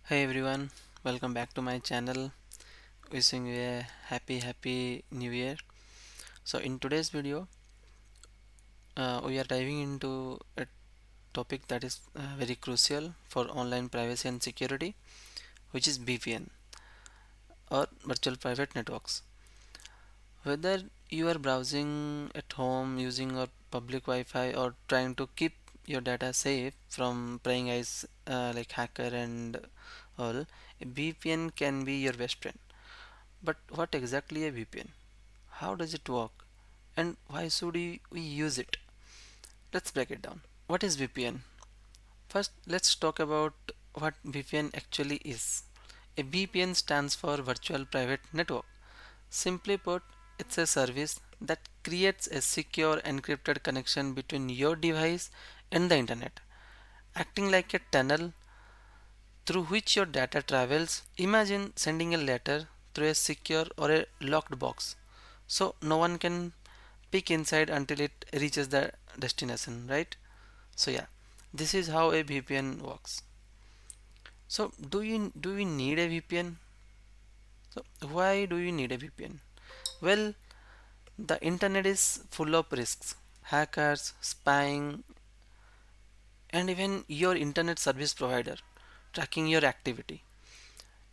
Hey everyone, welcome back to my channel. Wishing you a happy new year. So in today's video, we are diving into a topic that is very crucial for online privacy and security, which is VPN or virtual private networks. Whether you are browsing at home using a public Wi-Fi or trying to keep your data safe from prying eyes like hacker and all, a VPN can be your best friend. But what exactly a VPN? How does it work? And why should we use it? Let's break it down. What is VPN? First, let's talk about what VPN actually is. A VPN stands for Virtual Private Network. Simply put, it's a service that creates a secure encrypted connection between your device and the internet, acting like a tunnel through which your data travels. Imagine sending a letter through a secure or a locked box, so no one can peek inside until it reaches the destination, right? So yeah, this is how a VPN works. So do we need a VPN? So why do you need a VPN? Well, the internet is full of risks, hackers, spying, and even your internet service provider tracking your activity.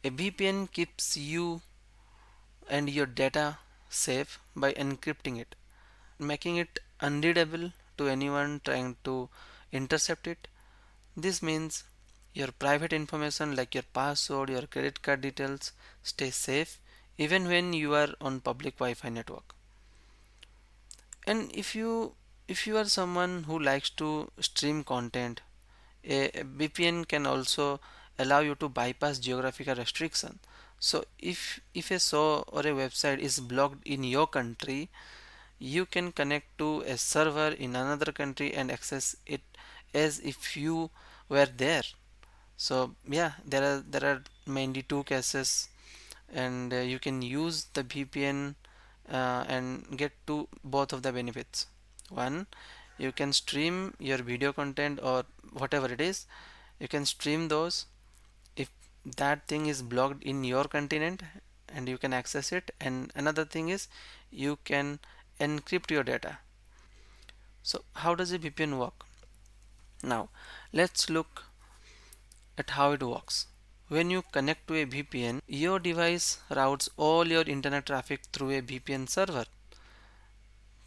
A VPN keeps you and your data safe by encrypting it, making it unreadable to anyone trying to intercept it. This means your private information like your password, your credit card details stay safe even when you are on public Wi-Fi network. And if you are someone who likes to stream content, a VPN can also allow you to bypass geographical restriction. So if a show or a website is blocked in your country, you can connect to a server in another country and access it as if you were there. So yeah, there are mainly two cases, and you can use the VPN and get to both of the benefits. One, you can stream your video content or whatever it is. You can stream those if that thing is blocked in your continent, and you can access it. And another thing is you can encrypt your data. So how does a VPN work? Now let's look at how it works. When you connect to a VPN, your device routes all your internet traffic through a VPN server.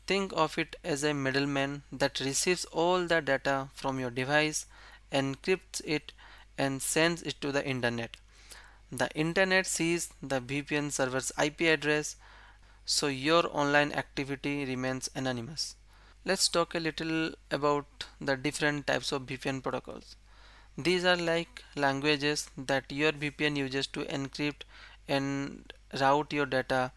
Think of it as a middleman that receives all the data from your device, encrypts it, and sends it to the internet. The internet sees the VPN server's IP address, so your online activity remains anonymous. Let's talk a little about the different types of VPN protocols. These are like languages that your VPN uses to encrypt and route your data.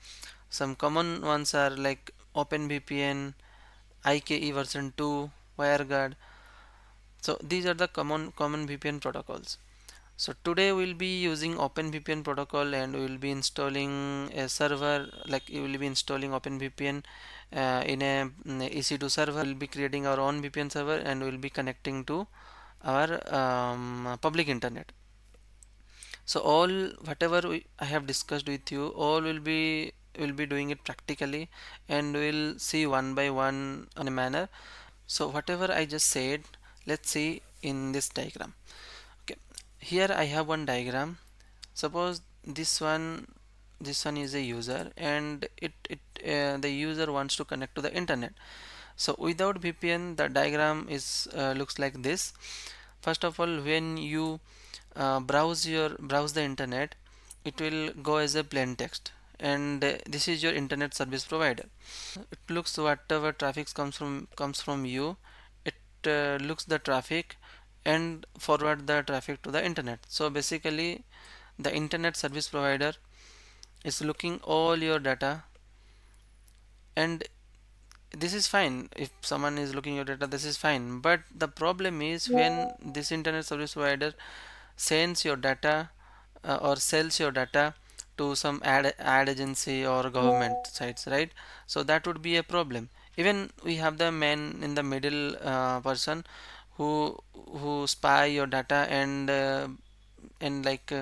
Some common ones are like OpenVPN, IKE version 2, WireGuard. So these are the common VPN protocols. So today we'll be using OpenVPN protocol, and we will be installing a server, like you will be installing OpenVPN in a EC2 server. We'll be creating our own VPN server and we'll be connecting to our public internet. So all whatever I have discussed with you, all will be doing it practically, and we'll see one by one on a manner. So whatever I just said, let's see in this diagram. Okay, here I have one diagram. Suppose this one is a user, and the user wants to connect to the internet. So without VPN, the diagram is looks like this. First of all, when you browse the internet, it will go as a plain text, and this is your internet service provider. It looks whatever traffic comes from you. It looks the traffic and forward the traffic to the internet. So basically, the internet service provider is looking all your data, and this is fine. If someone is looking your data, this is fine. But the problem is when this internet service provider sends your data or sells your data to some ad agency or government sites, right? So that would be a problem. Even we have the man in the middle person who spy your data and and like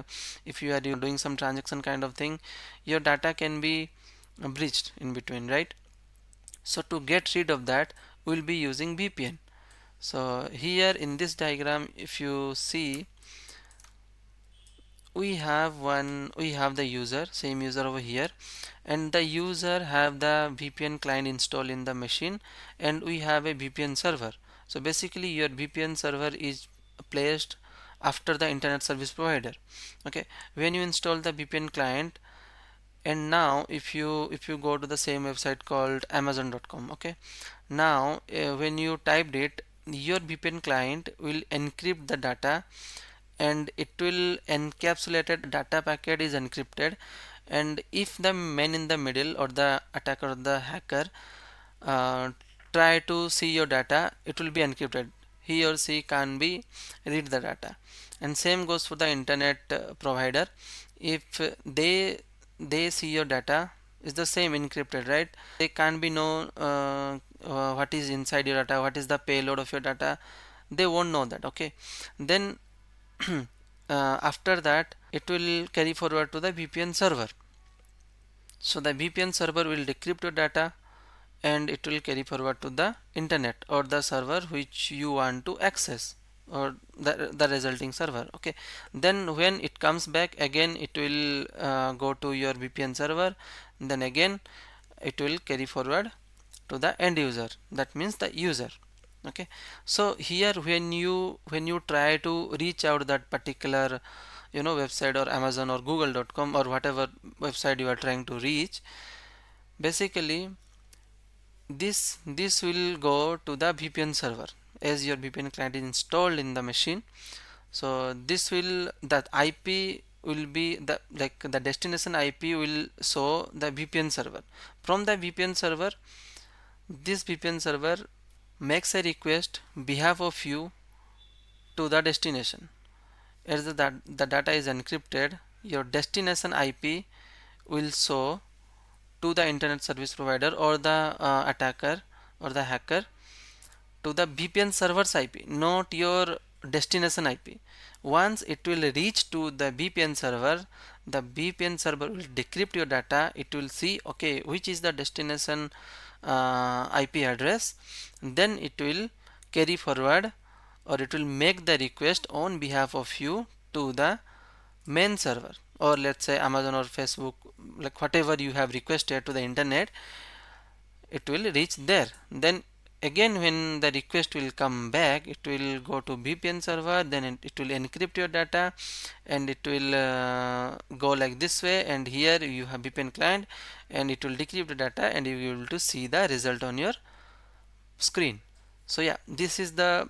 if you are doing some transaction kind of thing, your data can be breached in between, right? So to get rid of that, we'll be using VPN. So here in this diagram, if you see, we have the user, same user over here, and the user have the VPN client installed in the machine, and we have a VPN server. So basically your VPN server is placed after the internet service provider. Okay, when you install the VPN client, and now if you go to the same website called amazon.com, okay, now when you typed it, your VPN client will encrypt the data, and it will encapsulated data packet is encrypted, and if the man in the middle or the attacker or the hacker uh, try to see your data, it will be encrypted. He or she can't be read the data. And same goes for the internet provider. If they see your data, is the same encrypted, right? They can't be know what is inside your data, what is the payload of your data. They won't know that. Okay, then after that it will carry forward to the VPN server. So the VPN server will decrypt your data, and it will carry forward to the internet or the server which you want to access, or the resulting server. Okay, then when it comes back again, it will go to your VPN server, then again it will carry forward to the end user, that means the user. Okay, so here when you try to reach out that particular website or Amazon or google.com or whatever website you are trying to reach, basically this will go to the VPN server, as your VPN client is installed in the machine. So this will, that IP will be the, like the destination IP will show the VPN server. From the VPN server, this VPN server makes a request behalf of you to the destination. As the data is encrypted, your destination IP will show to the internet service provider or the attacker or the hacker to the VPN server's IP, not your destination IP. Once it will reach to the VPN server, the VPN server will decrypt your data. It will see, okay, which is the destination IP address. Then it will carry forward, or it will make the request on behalf of you to the main server, or let's say Amazon or Facebook, like whatever you have requested to the internet, it will reach there. Then again when the request will come back, it will go to VPN server, then it will encrypt your data, and it will go like this way, and here you have VPN client, and it will decrypt the data, and you will be able to see the result on your screen. So yeah, this is the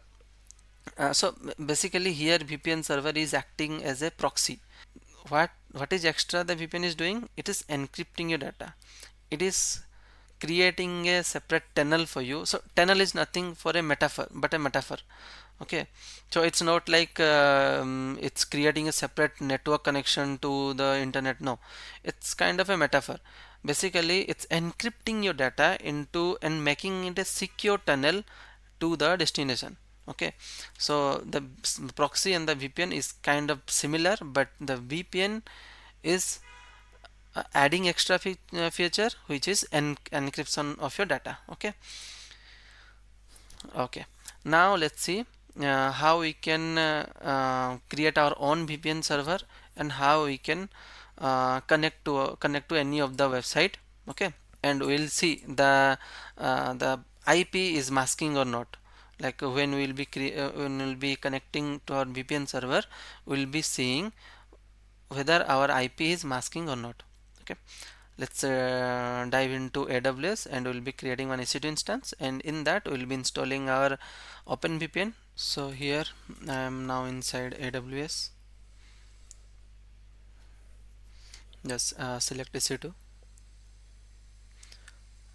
so basically here VPN server is acting as a proxy. What is extra the VPN is doing? It is encrypting your data. It is creating a separate tunnel for you. So tunnel is nothing for a metaphor, but a metaphor. Okay, so it's not like it's creating a separate network connection to the internet. No, it's kind of a metaphor. Basically it's encrypting your data into and making it a secure tunnel to the destination. Okay, so the proxy and the VPN is kind of similar, but the VPN is adding extra feature, which is encryption of your data. Okay, okay, now let's see how we can create our own VPN server, and how we can connect to any of the website. Okay, and we'll see the IP is masking or not. Like when we'll be connecting to our VPN server, we'll be seeing whether our IP is masking or not. Okay, let's dive into AWS, and we'll be creating one EC2 instance, and in that we'll be installing our OpenVPN. So here I am now inside AWS. Just select EC2.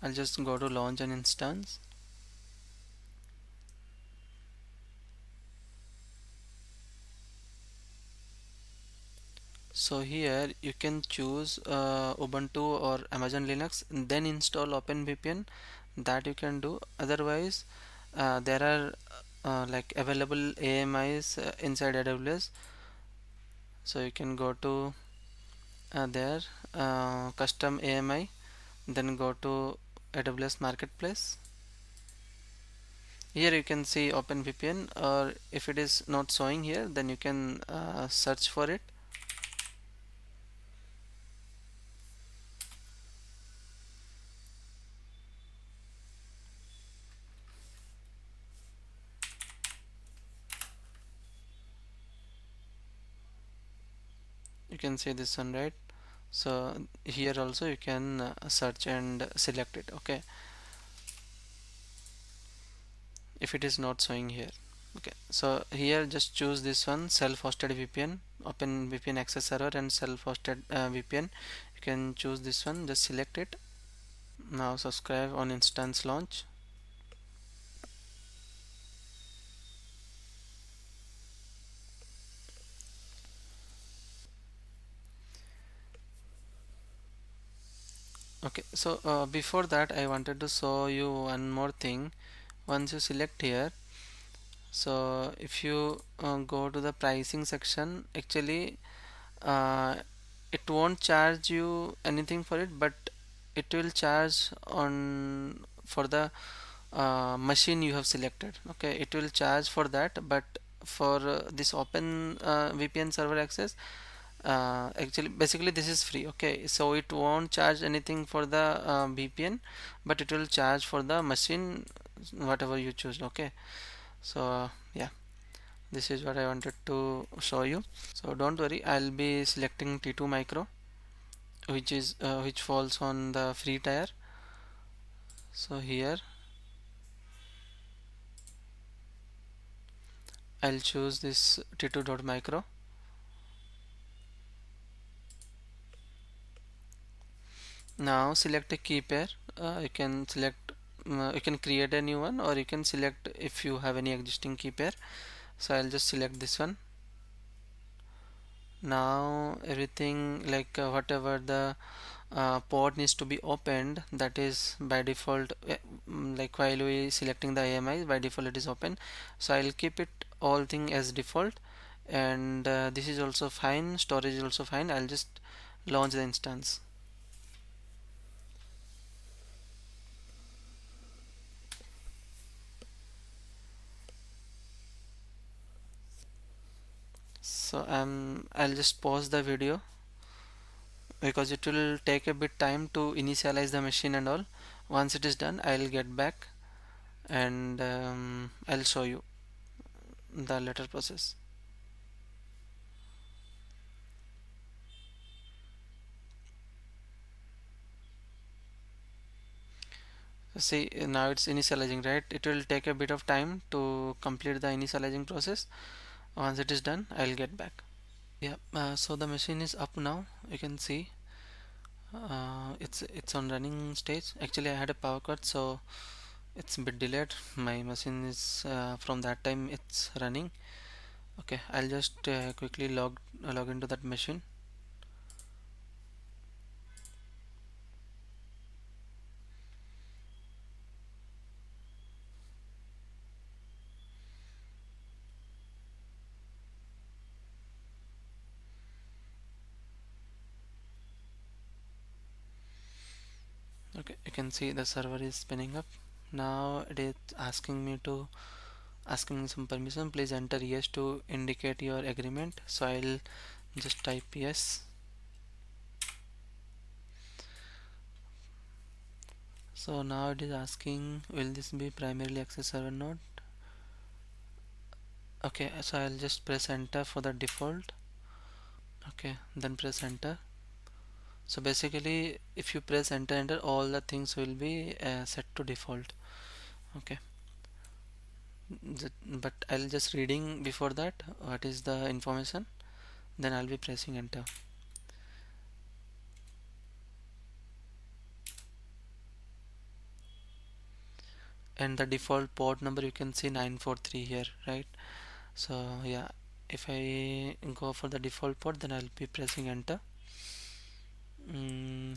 I'll just go to launch an instance. So here you can choose Ubuntu or Amazon Linux, and then install OpenVPN. That you can do. Otherwise there are like available AMIs inside AWS. So you can go to there, custom AMI, then go to AWS Marketplace. Here you can see OpenVPN, or if it is not showing here, then you can search for it. You can see this one, right? So here also you can search and select it. Okay, if it is not showing here. Okay, so here just choose this one, self-hosted VPN, open VPN access server and self-hosted VPN. You can choose this one, just select it. Now subscribe on instance launch. Okay, so before that I wanted to show you one more thing. Once you select here, so if you go to the pricing section, actually uh, it won't charge you anything for it, but it will charge on for the machine you have selected. Okay, it will charge for that, but for this open VPN server access, actually basically this is free. Okay, so it won't charge anything for the VPN, but it will charge for the machine whatever you choose. Okay, so yeah, this is what I wanted to show you. So don't worry, I'll be selecting T2 micro, which falls on the free tier. So here I'll choose this T2.micro. Now select a key pair. You can select, you can create a new one, or you can select if you have any existing key pair. So I'll just select this one. Now everything, like whatever the port needs to be opened, that is by default, like while we selecting the AMI, by default it is open. So I'll keep it all thing as default, and this is also fine, storage is also fine. I'll just launch the instance. So I'll just pause the video because it will take a bit time to initialize the machine and all. Once it is done, I'll get back and I'll show you the later process. See, now it's initializing, right? It will take a bit of time to complete the initializing process. Once it is done, I'll get back. Yeah, so the machine is up now. You can see it's on running stage. Actually, I had a power cut, so it's a bit delayed. My machine is from that time it's running. Okay, I'll just quickly log into that machine. Okay, you can see the server is spinning up. Now it is asking me some permission. Please enter yes to indicate your agreement. So I'll just type yes. So now it is asking, will this be primarily access server node? Okay, so I'll just press enter for the default. Okay, then press enter. So basically if you press enter, all the things will be set to default. Okay, but I'll just reading before that what is the information, then I'll be pressing enter. And the default port number you can see 943 here, right? So yeah, if I go for the default port, then I'll be pressing enter.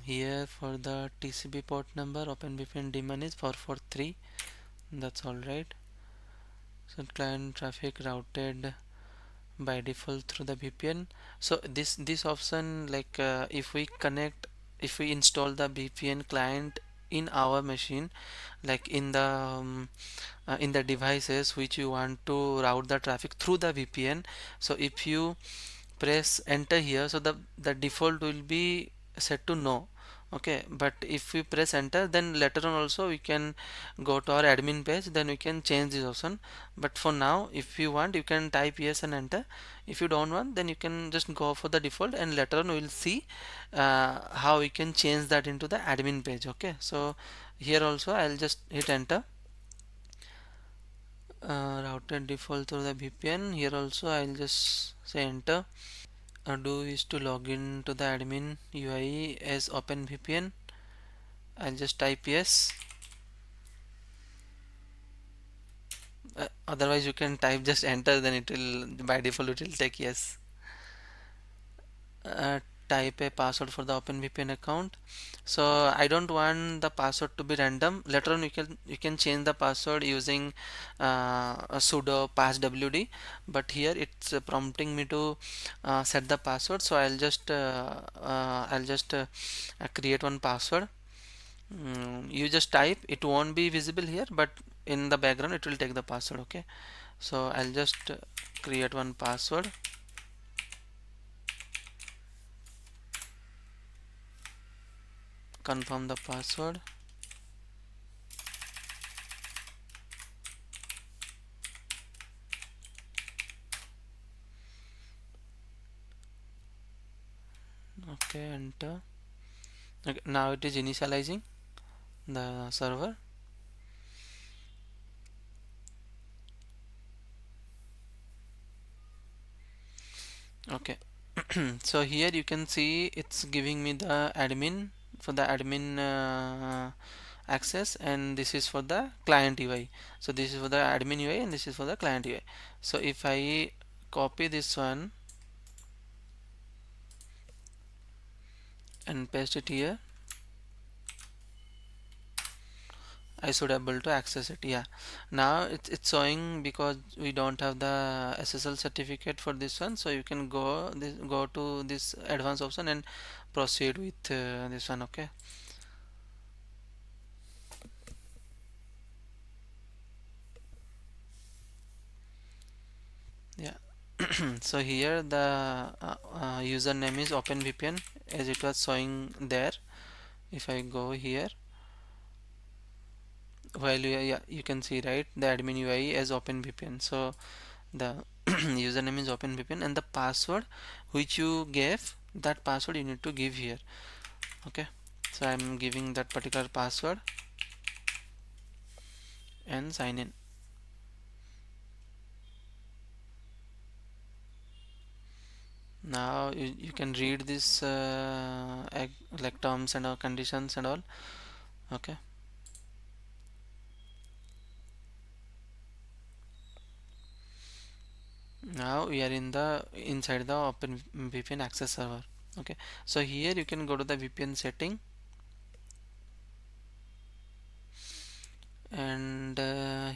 Here for the TCP port number, OpenVPN daemon is 443. That's all right. So client traffic routed by default through the VPN. So this option, like if we connect, if we install the VPN client in our machine, like in the devices which you want to route the traffic through the VPN. So if you press enter here, so the default will be set to no. Okay, but if we press enter, then later on also we can go to our admin page, then we can change this option. But for now, if you want, you can type yes and enter. If you don't want, then you can just go for the default, and later on we will see how we can change that into the admin page. Okay, so here also I'll just hit enter. Routed default through the VPN. Here also I'll just say enter. Do is to log in to the admin UI as OpenVPN. I'll just type yes. Otherwise you can type just enter, then it will by default it will take yes. uh, Type a password for the OpenVPN account. So I don't want the password to be random. Later on you can change the password using a sudo passwd, but here it's prompting me to set the password. So I'll just create one password. You just type, it won't be visible here, but in the background it will take the password. Okay, so I'll just create one password. Confirm the password. Okay, enter. Okay, now it is initializing the server. Okay, so here you can see it's giving me the admin, for the admin access, and this is for the client UI. So this is for the admin UI and this is for the client UI. So if I copy this one and paste it here, I should able to access it. Yeah, now it's showing because we don't have the SSL certificate for this one. So you can go to this advanced option and proceed with this one. Okay, yeah. So here the username is OpenVPN as it was showing there. If I go here, while yeah, you can see, right, the admin UI as OpenVPN. So the username is OpenVPN, and the password which you gave, that password you need to give here. Okay, so I'm giving that particular password and sign in. Now you can read this like terms and conditions and all. Okay, now we are in the inside the OpenVPN access server. Okay, so here you can go to the VPN setting, and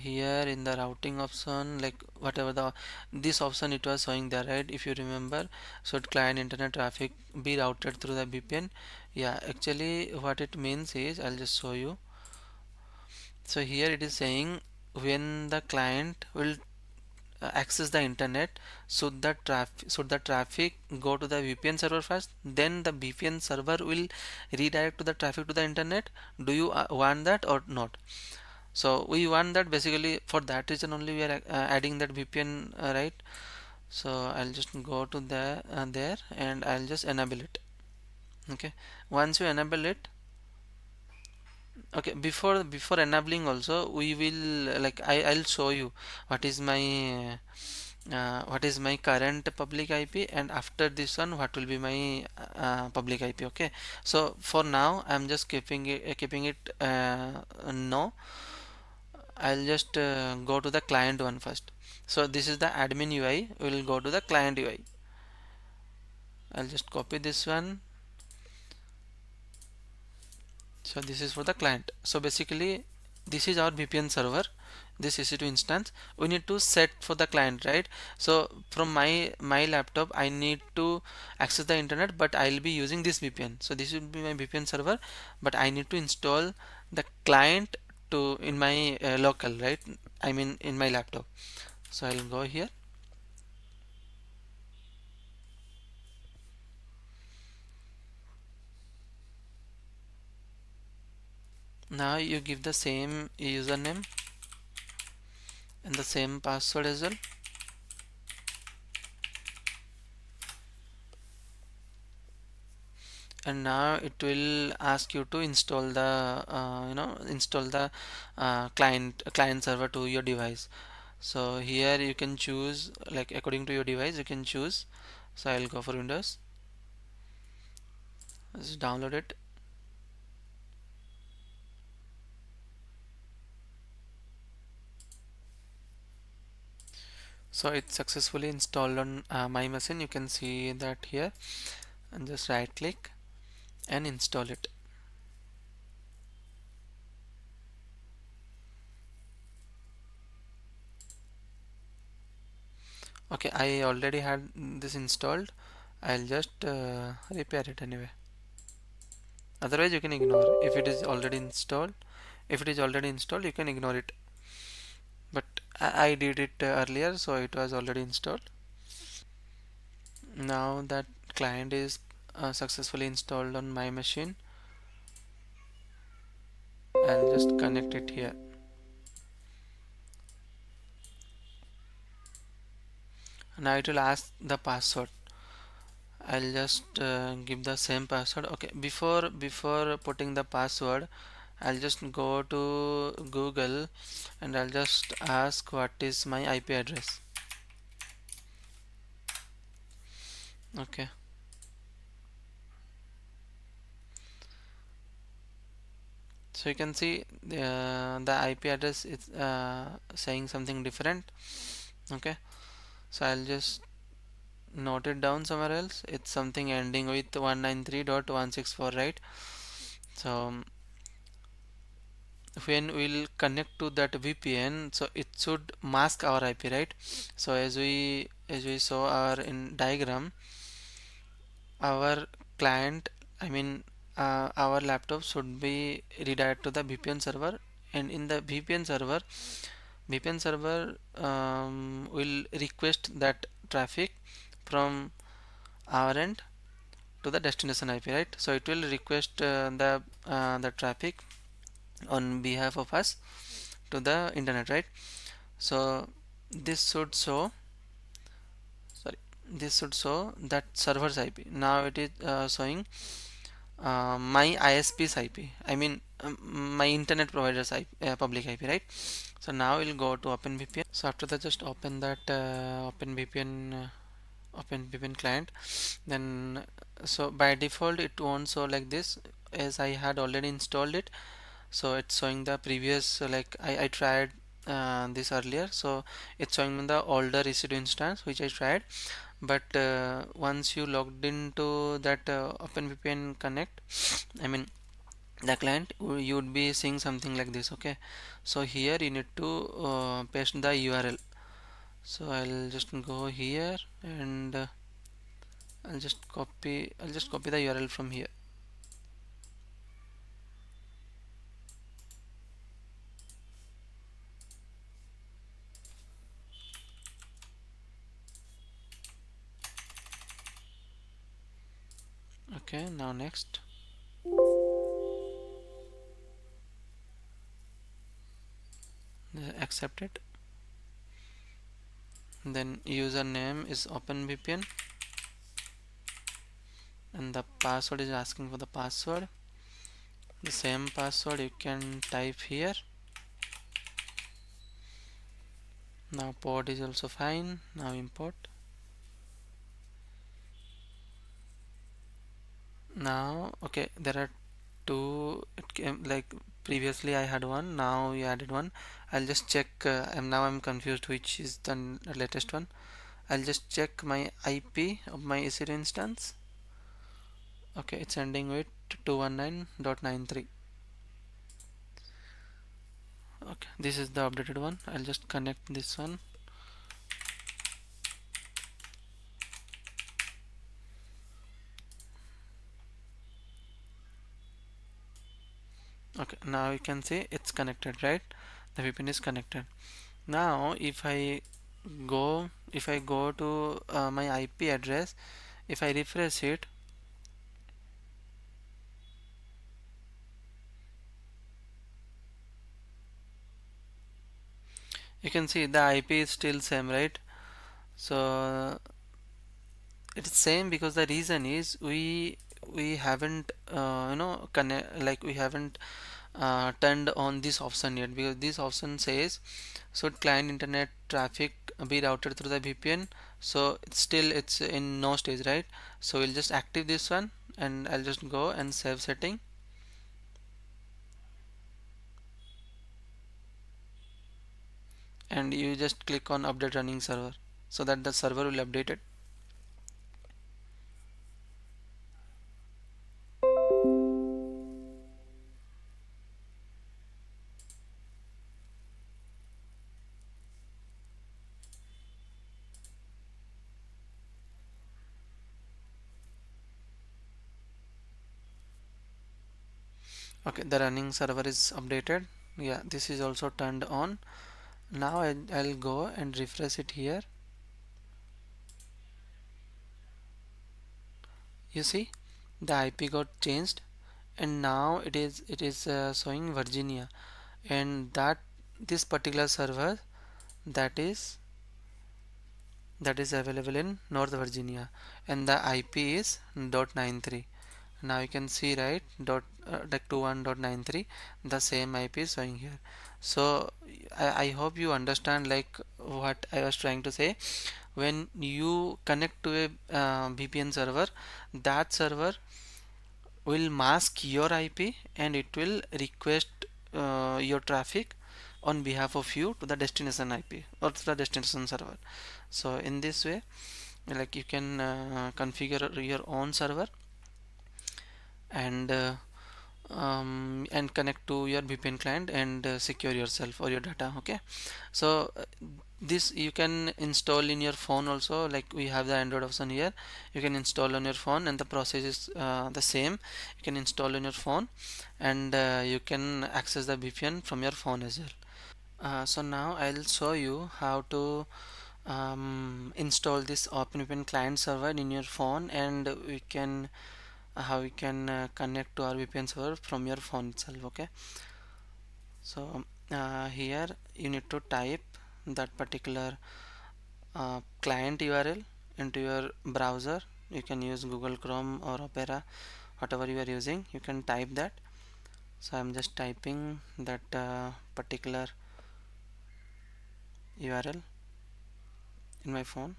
here in the routing option, like whatever this option it was showing there, right, if you remember, should client internet traffic be routed through the VPN. Yeah, actually what it means is, I'll just show you. So here it is saying, when the client will access the internet, should the traffic go to the VPN server first, then the VPN server will redirect to the traffic to the internet. Do you want that or not? So we want that. Basically for that reason only we are adding that VPN, right? So I'll just go to there and I'll just enable it. Okay, once you enable it, okay, before enabling also we will, like I'll show you what is my current public IP, and after this one what will be my public IP. Okay, so for now I'm just keeping it no. I'll just go to the client one first. So this is the admin UI. We'll go to the client UI. I'll just copy this one. So this is for the client. So basically this is our VPN server. this EC2 instance, we need to set for the client, right? So from my laptop I need to access the internet, but I'll be using this VPN. So this will be my VPN server, but I need to install the client to in my local, right? I mean in my laptop. So I'll go here. Now you give the same username and the same password as well. And now it will ask you to install the install the client server to your device. So here you can choose, like according to your device you can choose. So I'll go for Windows. Let's download it. So it's successfully installed on my machine. You can see that here, and just right click and install it. Okay, I already had this installed. I'll just repair it anyway. Otherwise you can ignore if it is already installed. If it is already installed, you can ignore it. But I did it earlier, so it was already installed. Now that client is successfully installed on my machine, I'll just connect it here. Now it will ask the password. I'll just give the same password. Okay, before putting the password, I'll just go to Google and I'll just ask what is my IP address. Okay, so you can see the IP address is saying something different. Okay, so I'll just note it down somewhere else. It's something ending with 193.164, right? So when we'll connect to that VPN, so it should mask our IP, right? So as we saw our in diagram, our client, I mean our laptop should be redirected to the VPN server, and in the VPN server will request that traffic from our end to the destination IP, right? So it will request the traffic on behalf of us to the internet, right? So this should show, sorry, this should show that server's IP. Now it is showing my ISP's IP. I mean my internet provider's IP, public IP, right? So now we'll go to OpenVPN. So after that, just open that OpenVPN client. Then so by default it won't show like this, as I had already installed it. So it's showing the previous, like I tried this earlier, so it's showing the older EC2 instance which I tried. But once you logged into that OpenVPN connect, I mean the client, you would be seeing something like this. Okay, so here you need to paste the URL. So I'll just go here and I'll just copy the URL from here. Okay, now next. Accept it. Then username is OpenVPN and the password is asking for the password. The same password you can type here. Now port is also fine. Now import. Now okay, there are two. It came like previously I had one, now you added one. I'll just check. I'm confused which is the latest one. I'll just check my IP of my EC2 instance. Okay, it's ending with 219.93. Okay, this is the updated one. I'll just connect this one. Okay, now you can see it's connected, right? The VPN is connected. Now if I go to my IP address, if I refresh it, you can see the IP is still same, right? So it's same because the reason is we haven't connect, like we haven't turned on this option yet, because this option says should client internet traffic be routed through the VPN. So it's in no stage, right? So we'll just active this one, and I'll just go and save setting, and you just click on update running server so that the server will update it. Okay, the running server is updated. Yeah, this is also turned on. Now I'll go and refresh it here. You see the IP got changed, and now it is showing Virginia, and that this particular server that is available in North Virginia, and the IP is .93. Now you can see, right, like 21.93, the same IP is showing here. So I hope you understand like what I was trying to say. When you connect to a VPN server, that server will mask your IP, and it will request your traffic on behalf of you to the destination IP or to the destination server. So in this way, like you can configure your own server and connect to your VPN client and secure yourself or your data. Okay, so this you can install in your phone also, like we have the Android option here. You can install on your phone, and the process is the same. You can install on your phone, and you can access the VPN from your phone as well. So now I'll show you how to install this OpenVPN client server in your phone, and we can how we can connect to our VPN server from your phone itself. Okay, so here you need to type that particular client URL into your browser. You can use Google Chrome or Opera, whatever you are using. You can type that. So I'm just typing that particular URL in my phone,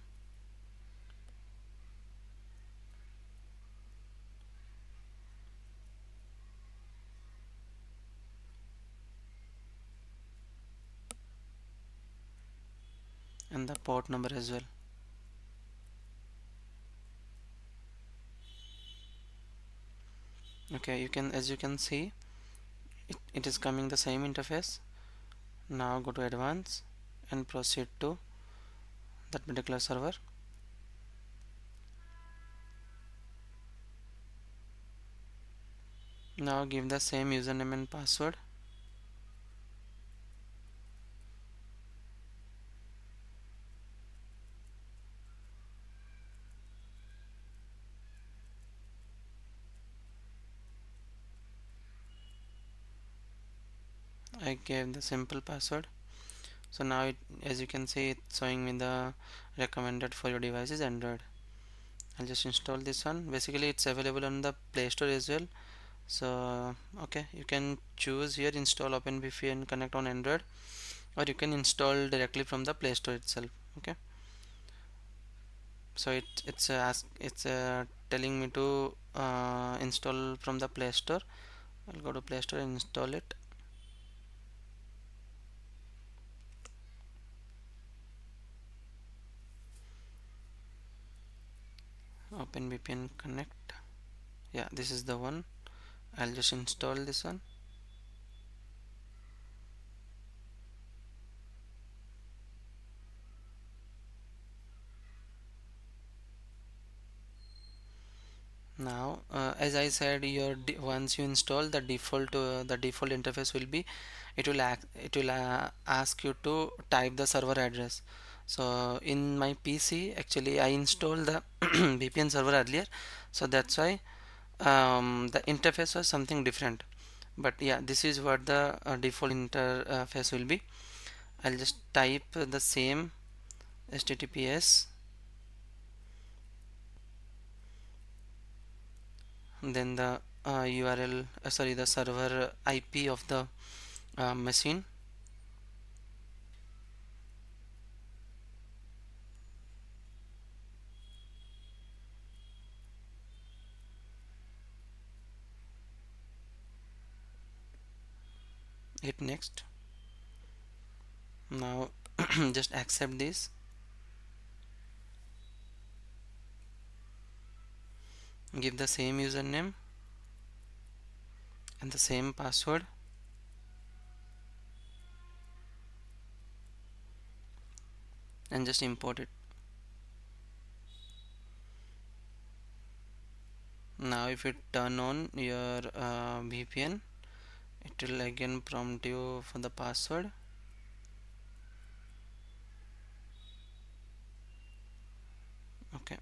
and the port number as well. Okay, you can, as you can see, it is coming the same interface. Now go to advanced and proceed to that particular server. Now give the same username and password. I gave the simple password. So now as you can see, it's showing me the recommended for your device is Android. I'll just install this one. Basically it's available on the Play Store as well. So okay, you can choose here install OpenVPN connect on Android, or you can install directly from the Play Store itself. Okay, so it's telling me to install from the Play Store. I'll go to Play Store and install it. OpenVPN connect. Yeah, this is the one. I'll just install this one. as I said, once you install the default interface will be, it will ask you to type the server address. So in my PC actually I installed the VPN server earlier, so that's why the interface was something different. But yeah, this is what the default interface will be. I'll just type the same https, then the URL, sorry, the server IP of the machine. Hit next. Now just accept this. Give the same username and the same password, and just import it. Now if you turn on your VPN, it will again prompt you for the password. Okay,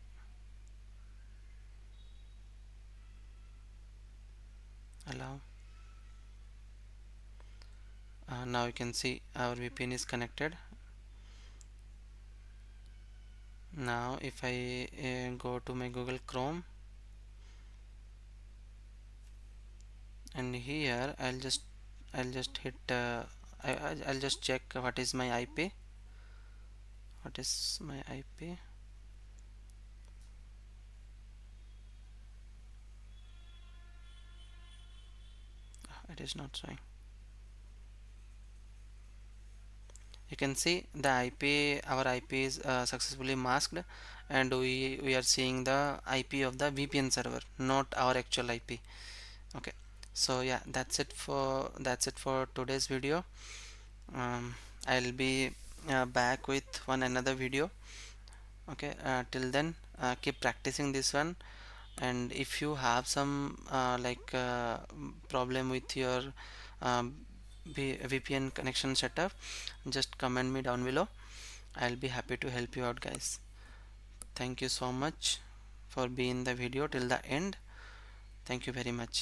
allow. Now you can see our VPN is connected. Now if I go to my Google Chrome, and here I'll just hit I'll just check what is my IP. What is my IP? It is not showing. You can see the IP, our IP is successfully masked, and we are seeing the IP of the VPN server, not our actual IP. Okay, so yeah, that's it for today's video. I'll be back with another video. Okay, till then keep practicing this one, and if you have some problem with your um, VPN connection setup, just comment me down below. I'll be happy to help you out, guys. Thank you so much for being in the video till the end. Thank you very much.